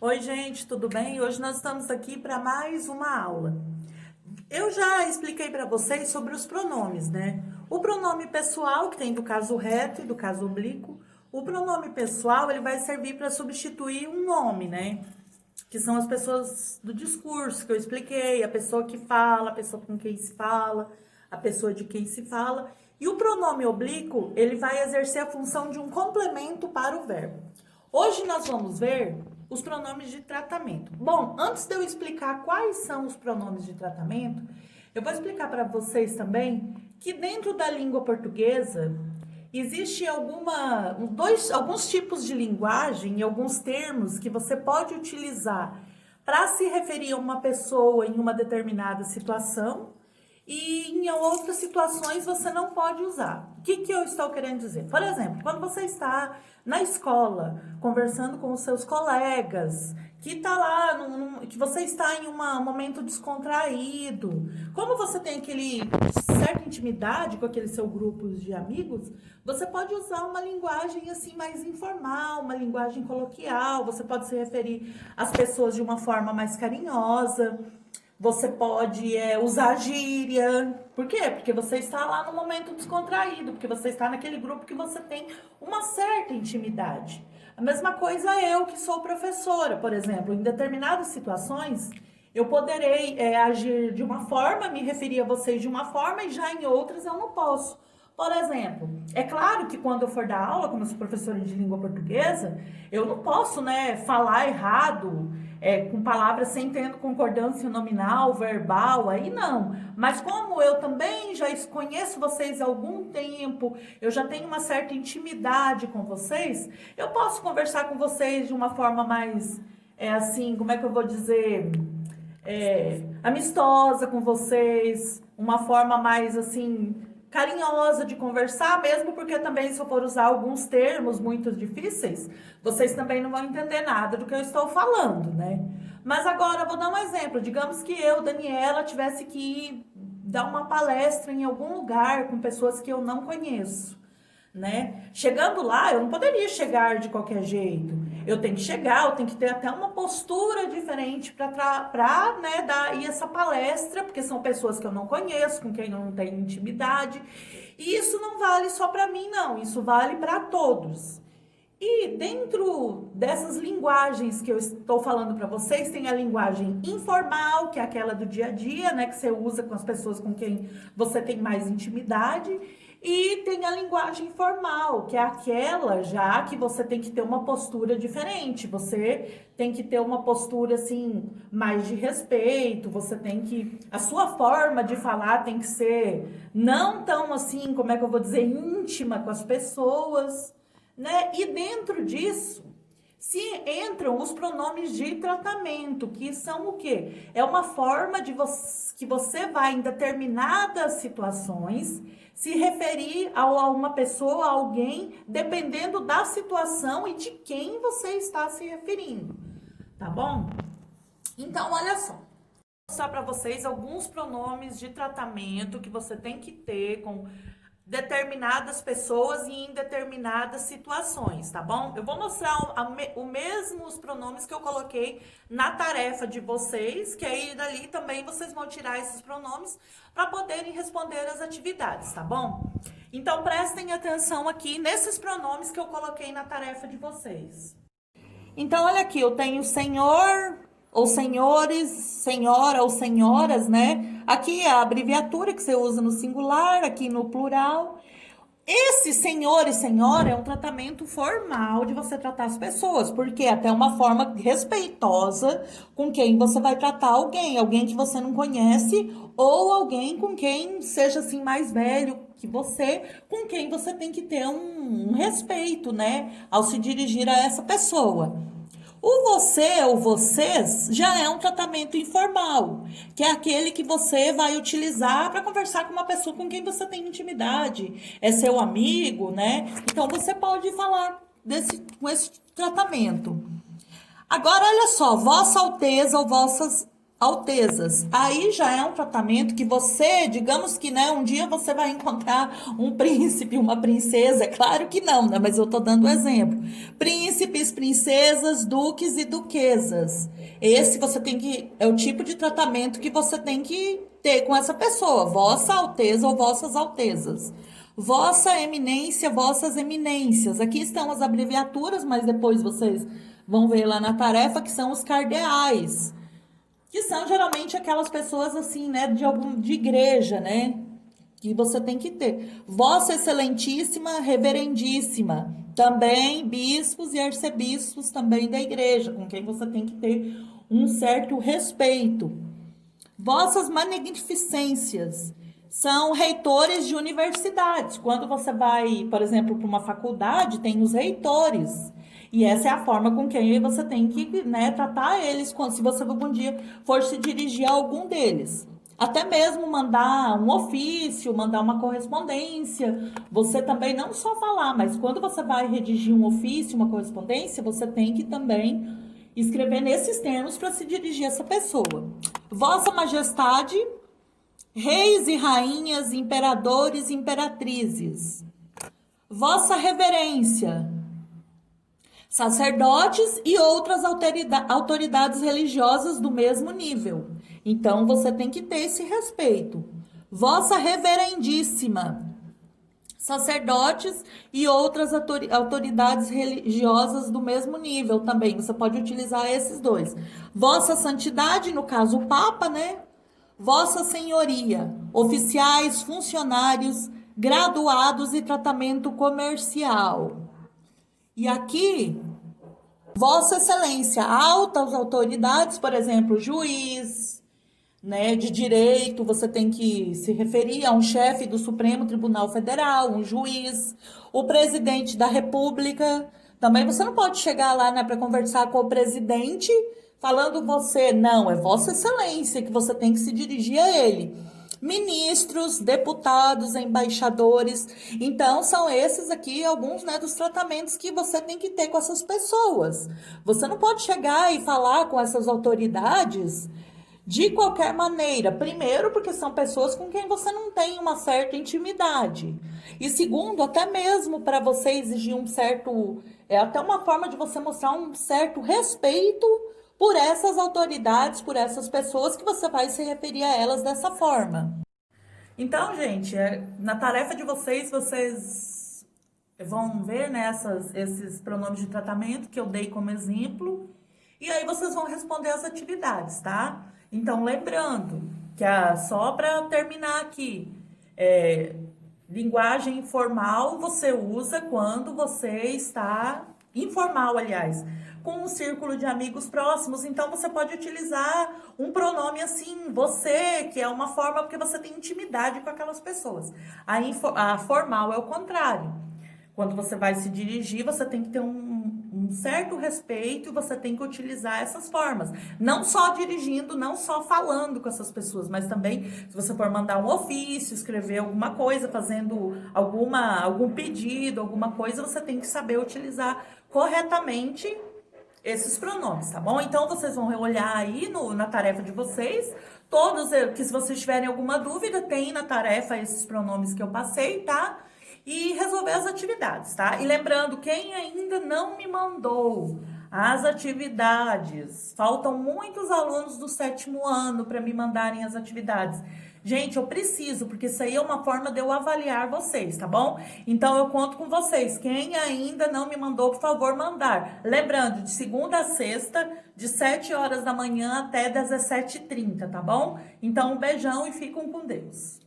Oi, gente, tudo bem? Hoje nós estamos aqui para mais uma aula. Eu já expliquei para vocês sobre os pronomes, né? O pronome pessoal, que tem do caso reto e do caso oblíquo. O pronome pessoal, ele vai servir para substituir um nome, né? Que são as pessoas do discurso que eu expliquei, a pessoa que fala, a pessoa com quem se fala, a pessoa de quem se fala. E o pronome oblíquo, ele vai exercer a função de um complemento para o verbo. Hoje nós vamos ver os pronomes de tratamento. Bom, antes de eu explicar quais são os pronomes de tratamento, eu vou explicar para vocês também que dentro da língua portuguesa existe alguns tipos de linguagem e alguns termos que você pode utilizar para se referir a uma pessoa em uma determinada situação e em outras situações você não pode usar. O que eu estou querendo dizer? Por exemplo, quando você está na escola conversando com os seus colegas, que está lá, que você está em um momento descontraído, como você tem aquele certa intimidade com aquele seu grupo de amigos, você pode usar uma linguagem assim mais informal, uma linguagem coloquial, você pode se referir às pessoas de uma forma mais carinhosa. Você pode usar gíria. Por quê? Porque você está lá no momento descontraído, porque você está naquele grupo que você tem uma certa intimidade. A mesma coisa eu, que sou professora, por exemplo, em determinadas situações, eu poderei agir de uma forma, me referir a vocês de uma forma, e já em outras eu não posso. Por exemplo, é claro que quando eu for dar aula, como eu sou professora de língua portuguesa, eu não posso, falar errado, com palavras sem tendo concordância nominal, verbal, aí não. Mas como eu também já conheço vocês há algum tempo, eu já tenho uma certa intimidade com vocês, eu posso conversar com vocês de uma forma mais, assim, como é que eu vou dizer, amistosa com vocês, uma forma mais, assim, carinhosa de conversar, mesmo porque também se eu for usar alguns termos muito difíceis, vocês também não vão entender nada do que eu estou falando, né? Mas agora eu vou dar um exemplo. Digamos que eu, Daniela, tivesse que ir dar uma palestra em algum lugar com pessoas que eu não conheço, né? Chegando lá, eu não poderia chegar de qualquer jeito. Eu tenho que chegar, eu tenho que ter até uma postura diferente para dar essa palestra, porque são pessoas que eu não conheço, com quem eu não tenho intimidade. E isso não vale só para mim, não. Isso vale para todos. E dentro dessas linguagens que eu estou falando para vocês, tem a linguagem informal, que é aquela do dia a dia, né, que você usa com as pessoas com quem você tem mais intimidade, e tem a linguagem formal, que é aquela já que você tem que ter uma postura diferente, você tem que ter uma postura assim mais de respeito, a sua forma de falar tem que ser não tão assim, como é que eu vou dizer, íntima com as pessoas, né? E dentro disso se entram os pronomes de tratamento, que são o quê? É uma forma que você vai em determinadas situações se referir a uma pessoa, a alguém, dependendo da situação e de quem você está se referindo, tá bom? Então, olha só. Vou mostrar para vocês alguns pronomes de tratamento que você tem que ter com determinadas pessoas e em determinadas situações, tá bom? Eu vou mostrar os pronomes que eu coloquei na tarefa de vocês, que aí dali também vocês vão tirar esses pronomes para poderem responder as atividades, tá bom? Então prestem atenção aqui nesses pronomes que eu coloquei na tarefa de vocês. Então olha aqui, eu tenho senhor ou senhores, senhora ou senhoras, né? Aqui é a abreviatura que você usa no singular, aqui no plural. Esse senhor e senhora é um tratamento formal de você tratar as pessoas, porque é até uma forma respeitosa com quem você vai tratar alguém que você não conhece ou alguém com quem seja assim mais velho que você, com quem você tem que ter um respeito, né, ao se dirigir a essa pessoa. O você ou vocês já é um tratamento informal, que é aquele que você vai utilizar para conversar com uma pessoa com quem você tem intimidade, é seu amigo, né? Então você pode falar com esse tratamento. Agora, olha só, Vossa Alteza ou Vossas Altezas. Aí já é um tratamento que você, digamos que, né, um dia você vai encontrar um príncipe, uma princesa, é claro que não, né, mas eu tô dando um exemplo. Príncipes, princesas, duques e duquesas. Esse você tem que, é o tipo de tratamento que você tem que ter com essa pessoa, Vossa Alteza ou Vossas Altezas. Vossa Eminência, Vossas Eminências. Aqui estão as abreviaturas, mas depois vocês vão ver lá na tarefa que são os cardeais, que são geralmente aquelas pessoas assim, né, de igreja, né, que você tem que ter. Vossa Excelentíssima, Reverendíssima, também bispos e arcebispos também da igreja, com quem você tem que ter um certo respeito. Vossas Magnificências são reitores de universidades. Quando você vai, por exemplo, para uma faculdade, tem os reitores. E essa é a forma com que você tem que, né, tratar eles se você algum dia for se dirigir a algum deles. Até mesmo mandar um ofício, mandar uma correspondência. Você também não só falar, mas quando você vai redigir um ofício, uma correspondência, você tem que também escrever nesses termos para se dirigir a essa pessoa. Vossa Majestade, reis e rainhas, imperadores e imperatrizes. Vossa Reverência, sacerdotes e outras autoridades religiosas do mesmo nível. Então, você tem que ter esse respeito. Vossa Reverendíssima, sacerdotes e outras autoridades religiosas do mesmo nível também. Você pode utilizar esses dois. Vossa Santidade, no caso o Papa, né? Vossa Senhoria, oficiais, funcionários, graduados e tratamento comercial. E aqui, Vossa Excelência, altas autoridades, por exemplo, juiz, né, de direito, você tem que se referir a um chefe do Supremo Tribunal Federal, um juiz, o presidente da República. Também você não pode chegar lá, né, para conversar com o presidente falando você, não, é Vossa Excelência que você tem que se dirigir a ele. Ministros, deputados, embaixadores. Então, são esses aqui alguns, né, dos tratamentos que você tem que ter com essas pessoas. Você não pode chegar e falar com essas autoridades de qualquer maneira. Primeiro, porque são pessoas com quem você não tem uma certa intimidade. E segundo, até mesmo para você exigir um certo... É até uma forma de você mostrar um certo respeito por essas autoridades, por essas pessoas que você vai se referir a elas dessa forma. Então, gente, na tarefa de vocês, vocês vão ver, né, esses pronomes de tratamento que eu dei como exemplo. E aí vocês vão responder as atividades, tá? Então, lembrando que só para terminar aqui, linguagem informal você usa quando você está informal, aliás, com um círculo de amigos próximos. Então, você pode utilizar um pronome assim, você, que é uma forma porque você tem intimidade com aquelas pessoas. A formal é o contrário. Quando você vai se dirigir, você tem que ter um certo respeito e você tem que utilizar essas formas. Não só dirigindo, não só falando com essas pessoas, mas também se você for mandar um ofício, escrever alguma coisa, fazendo algum pedido, alguma coisa, você tem que saber utilizar corretamente esses pronomes, tá bom? Então, vocês vão olhar aí na tarefa de vocês, todos, que se vocês tiverem alguma dúvida, tem na tarefa esses pronomes que eu passei, tá? E resolver as atividades, tá? E lembrando, quem ainda não me mandou as atividades, faltam muitos alunos do 7º ano para me mandarem as atividades. Gente, eu preciso, porque isso aí é uma forma de eu avaliar vocês, tá bom? Então, eu conto com vocês. Quem ainda não me mandou, por favor, mandar. Lembrando, de segunda a sexta, de 7 horas da manhã até 17h30, tá bom? Então, um beijão e fiquem com Deus.